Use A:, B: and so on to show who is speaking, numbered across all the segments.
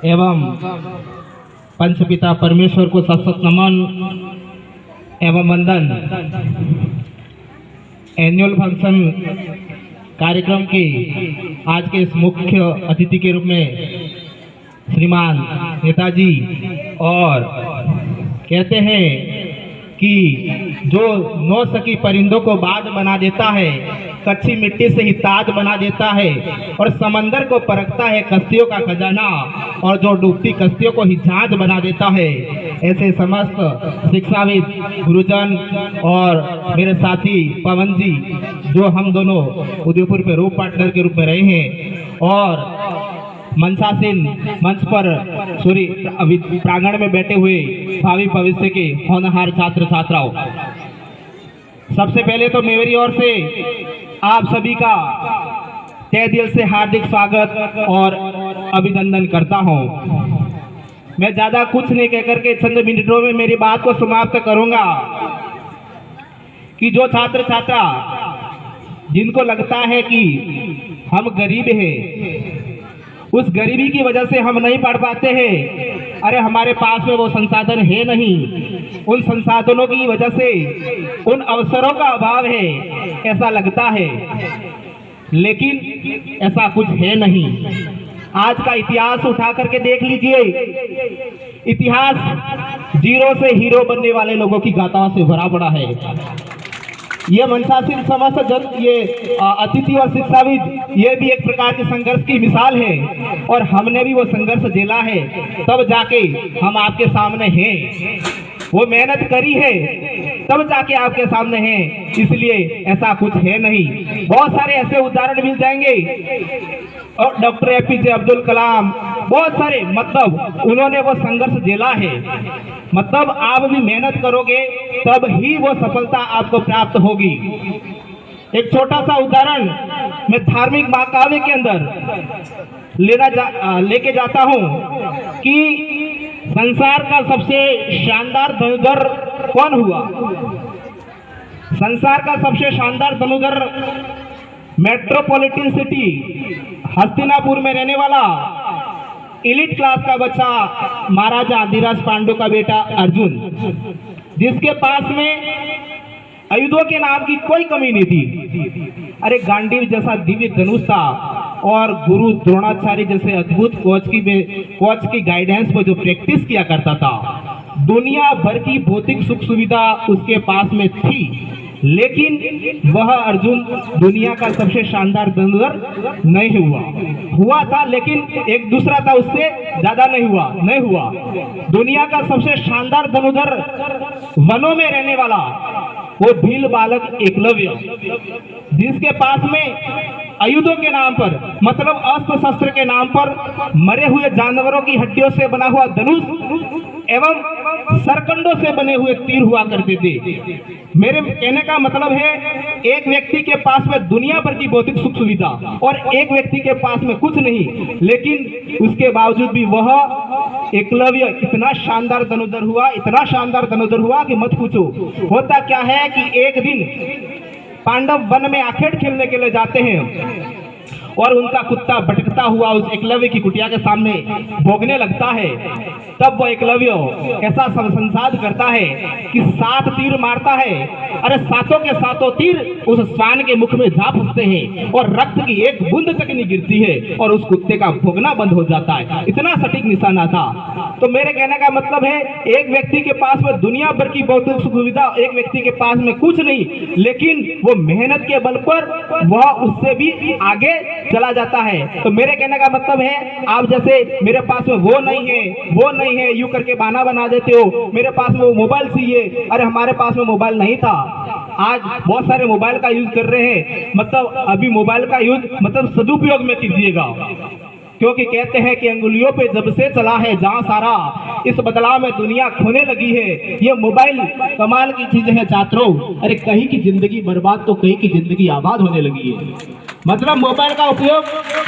A: एवं पंचपिता परमेश्वर को सशक्त नमन एवं वंदन। एनुअल फंक्शन कार्यक्रम के आज के इस मुख्य अतिथि के रूप में श्रीमान नेताजी, और कहते हैं कि जो नौ सकी परिंदों को बाज बना देता है, कच्ची मिट्टी से ही ताज बना देता है, और समंदर को परखता है कश्तियों का खजाना, और जो डूबती कश्तियों को ही जहाज बना देता है। ऐसे समस्त शिक्षाविद गुरुजन और मेरे साथी पवन जी, जो हम दोनों उदयपुर में रूप पार्टनर के रूप में रहे हैं, और मंचासीन मंच पर सूरी प्रांगण में बैठे हुए भावी भविष्य के होनहार छात्र छात्राओं, सबसे पहले तो मेरी ओर से आप सभी का तहे दिल से हार्दिक स्वागत और अभिनंदन करता हूं। मैं ज्यादा कुछ नहीं कहकर के चंद मिनटों में मेरी बात को समाप्त करूंगा कि जो छात्र छात्रा जिनको लगता है कि हम गरीब हैं, उस गरीबी की वजह से हम नहीं पढ़ पाते हैं, अरे हमारे पास में वो संसाधन है नहीं, उन संसाधनों की वजह से उन अवसरों का अभाव है, ऐसा लगता है, लेकिन ऐसा कुछ है नहीं। आज का इतिहास उठा करके देख लीजिए, इतिहास जीरो से हीरो बनने वाले लोगों की गाथाओं से भरा पड़ा है। ये मंचासीन समस्त जन, ये अतिथि और शिक्षाविद, ये भी एक प्रकार के संघर्ष की मिसाल है, और हमने भी वो संघर्ष झेला है, तब जाके हम आपके सामने हैं। वो मेहनत करी है तब जाके आपके सामने हैं, इसलिए ऐसा कुछ है नहीं। बहुत सारे ऐसे उदाहरण मिल जाएंगे, और डॉक्टर APJ अब्दुल कलाम, बहुत सारे, मतलब उन्होंने वो संघर्ष झेला है। मतलब आप भी मेहनत करोगे तब ही वो सफलता आपको प्राप्त होगी। एक छोटा सा उदाहरण मैं धार्मिक महाकाव्य के अंदर लेके जाता हूं कि संसार का सबसे शानदार धनुधर कौन हुआ। संसार का सबसे शानदार धनुधर मेट्रोपॉलिटन सिटी हस्तिनापुर में रहने वाला एलिट क्लास का बच्चा महाराजा धीराज पांडु का बेटा अर्जुन, जिसके पास में आयुधों के नाम की कोई कमी नहीं थी। अरे गांडीव जैसा दिव्य धनुष था, और गुरु द्रोणाचार्य जैसे अद्भुत कोच की गाइडेंस पर जो प्रैक्टिस किया करता था। दुनिया भर की भौतिक सुख सुविधा उसके पास में थी, लेकिन वह अर्जुन दुनिया का सबसे शानदार धनुधर नहीं हुआ था, लेकिन एक दूसरा था उससे ज्यादा नहीं हुआ। दुनिया का सबसे शानदार धनुधर वनों में रहने वाला वो भील बालक एकलव्य, जिसके पास में आयुधों के नाम पर, मतलब अस्त्र शस्त्र के नाम पर, मरे हुए जानवरों की हड्डियों से बना हुआ धनुष एवं सरकंडों से बने हुए तीर हुआ करते थे। मेरे कहने का मतलब है, एक व्यक्ति के पास में दुनिया भर की भौतिक सुख सुविधा और एक व्यक्ति के पास में कुछ नहीं, लेकिन उसके बावजूद भी वह एकलव्य इतना शानदार धनुधर हुआ, इतना शानदार धनुधर हुआ कि मत पूछो। होता क्या है कि एक दिन पांडव वन में आखेट खेलने के लिए जाते हैं, और उनका कुत्ता भटकता हुआ उस एकलव्य की कुटिया के सामने भोगने लगता है। तब वो एकलव्य ऐसा संसाध करता है कि 7 तीर मारता है। अरे सातों के सातों तीर उस श्वान के मुख में जा फंसते हैं, और रक्त की एक बूंद तक नहीं गिरती है, और उस कुत्ते का भोगना बंद हो जाता है। इतना सटीक निशाना था। तो मेरे कहने का मतलब है, एक व्यक्ति के पास में दुनिया भर की भौतिक सुविधा, एक व्यक्ति के पास में कुछ नहीं, लेकिन वो मेहनत के बल पर वह उससे भी आगे चला जाता है। तो मेरे कहने का मतलब है, आप जैसे मेरे पास में वो नहीं है यूं करके बहाना बना देते हो, मेरे पास में वो मोबाइल चाहिए, अरे हमारे पास में मोबाइल नहीं था। आज बहुत सारे मोबाइल का यूज कर रहे हैं, मतलब अभी मोबाइल का यूज मतलब सदुपयोग में कीजिएगा, क्योंकि कहते हैं कि अंगुलियों पे जब से चला है जहां सारा, इस बदलाव में दुनिया खोने लगी है। ये मोबाइल कमाल की चीज है छात्रों। अरे कहीं की जिंदगी बर्बाद तो कहीं की जिंदगी आबाद होने लगी है। मतलब मोबाइल का उपयोग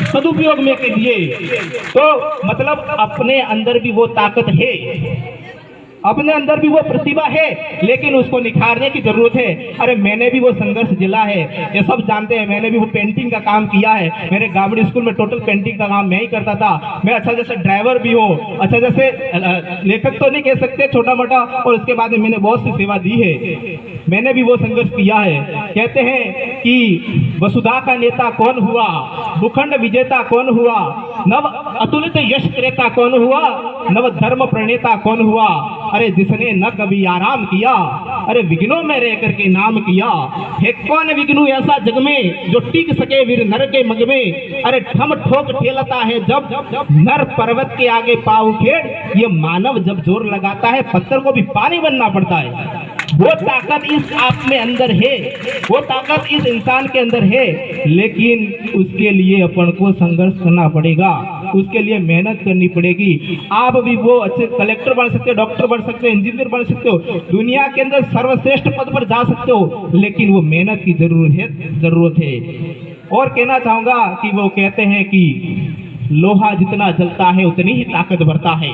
A: सदुपयोग में कीजिए, तो मतलब अपने अंदर भी वो ताकत है। अपने अंदर भी वो प्रतिभा है, लेकिन उसको निखारने की जरूरत है। अरे मैंने भी वो संघर्ष झेला है, ये सब जानते हैं। मैंने भी वो पेंटिंग का काम किया है। मेरे गावड़ी स्कूल में टोटल पेंटिंग का काम मैं ही करता था। मैं अच्छा जैसे ड्राइवर भी हूँ, अच्छा जैसे लेखक तो नहीं कह सकते, छोटा मोटा, और उसके बाद में मैंने बहुत सी सेवा दी है। मैंने भी वो संघर्ष किया है। कहते हैं कि वसुधा का नेता कौन हुआ, भूखंड विजेता कौन हुआ, नव अतुलित यश क्रेता कौन हुआ, नव धर्म प्रणेता कौन हुआ। अरे जिसने न कभी आराम किया, अरे विघ्नों में रह करके नाम किया। है कौन विघ्नु ऐसा जग में, जो टिक सके वीर नर के मग में। अरे ठम ठोक ठेलता है जब नर पर्वत के आगे पाँव खेड़। ये मानव जब जोर लगाता है, पत्थर को भी पानी बनना पड़ता है। वो ताकत इस आप में अंदर है, वो ताकत इस इंसान के अंदर है, लेकिन उसके लिए अपन को संघर्ष करना पड़ेगा, उसके लिए मेहनत करनी पड़ेगी। आप भी वो अच्छे कलेक्टर बन सकते हो, डॉक्टर बन सकते हो, इंजीनियर बन सकते हो, दुनिया के अंदर सर्वश्रेष्ठ पद पर जा सकते हो, लेकिन वो मेहनत की जरूरत है। और कहना चाहूंगा कि वो कहते हैं कि लोहा जितना जलता है उतनी ही ताकत भरता है,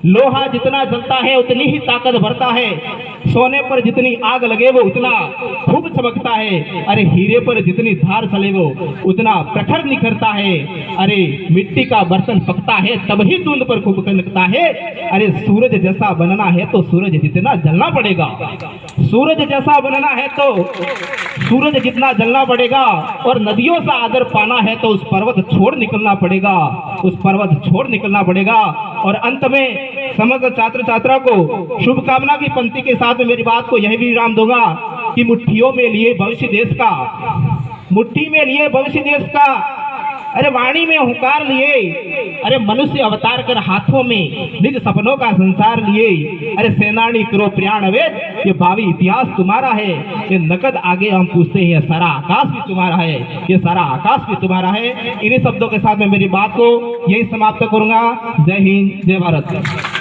A: लोहा जितना जलता है उतनी ही ताकत भरता है। सोने पर जितनी आग लगे वो उतना खूब चमकता है। अरे हीरे पर जितनी धार चले वो उतना प्रखर निखरता है। अरे मिट्टी का बर्तन पकता है तब ही धुंध पर खूब कनकता है। अरे सूरज जैसा बनना है तो सूरज जितना जलना पड़ेगा, सूरज जैसा बनना है तो सूरज जितना जलना पड़ेगा। और नदियों से आदर पाना है तो उस पर्वत छोड़ निकलना पड़ेगा, उस पर्वत छोड़ निकलना पड़ेगा। और अंत में समस्त छात्र छात्रा को शुभकामना की पंक्ति के साथ में मेरी बात को यही विराम दूंगा कि मुट्ठियों में लिए भविष्य देश का, मुट्ठी में लिए भविष्य देश का। अरे वाणी में हुंकार लिए, अरे मनुष्य अवतार कर हाथों में निज सपनों का संसार लिए। अरे सेनानी करो प्रयाण वेद, ये भावी इतिहास तुम्हारा है। ये नकद आगे हम पूछते हैं, ये सारा आकाश भी तुम्हारा है, ये सारा आकाश भी तुम्हारा है। इन्हीं शब्दों के साथ में मेरी बात को यही समाप्त करूंगा। जय हिंद, जय भारत।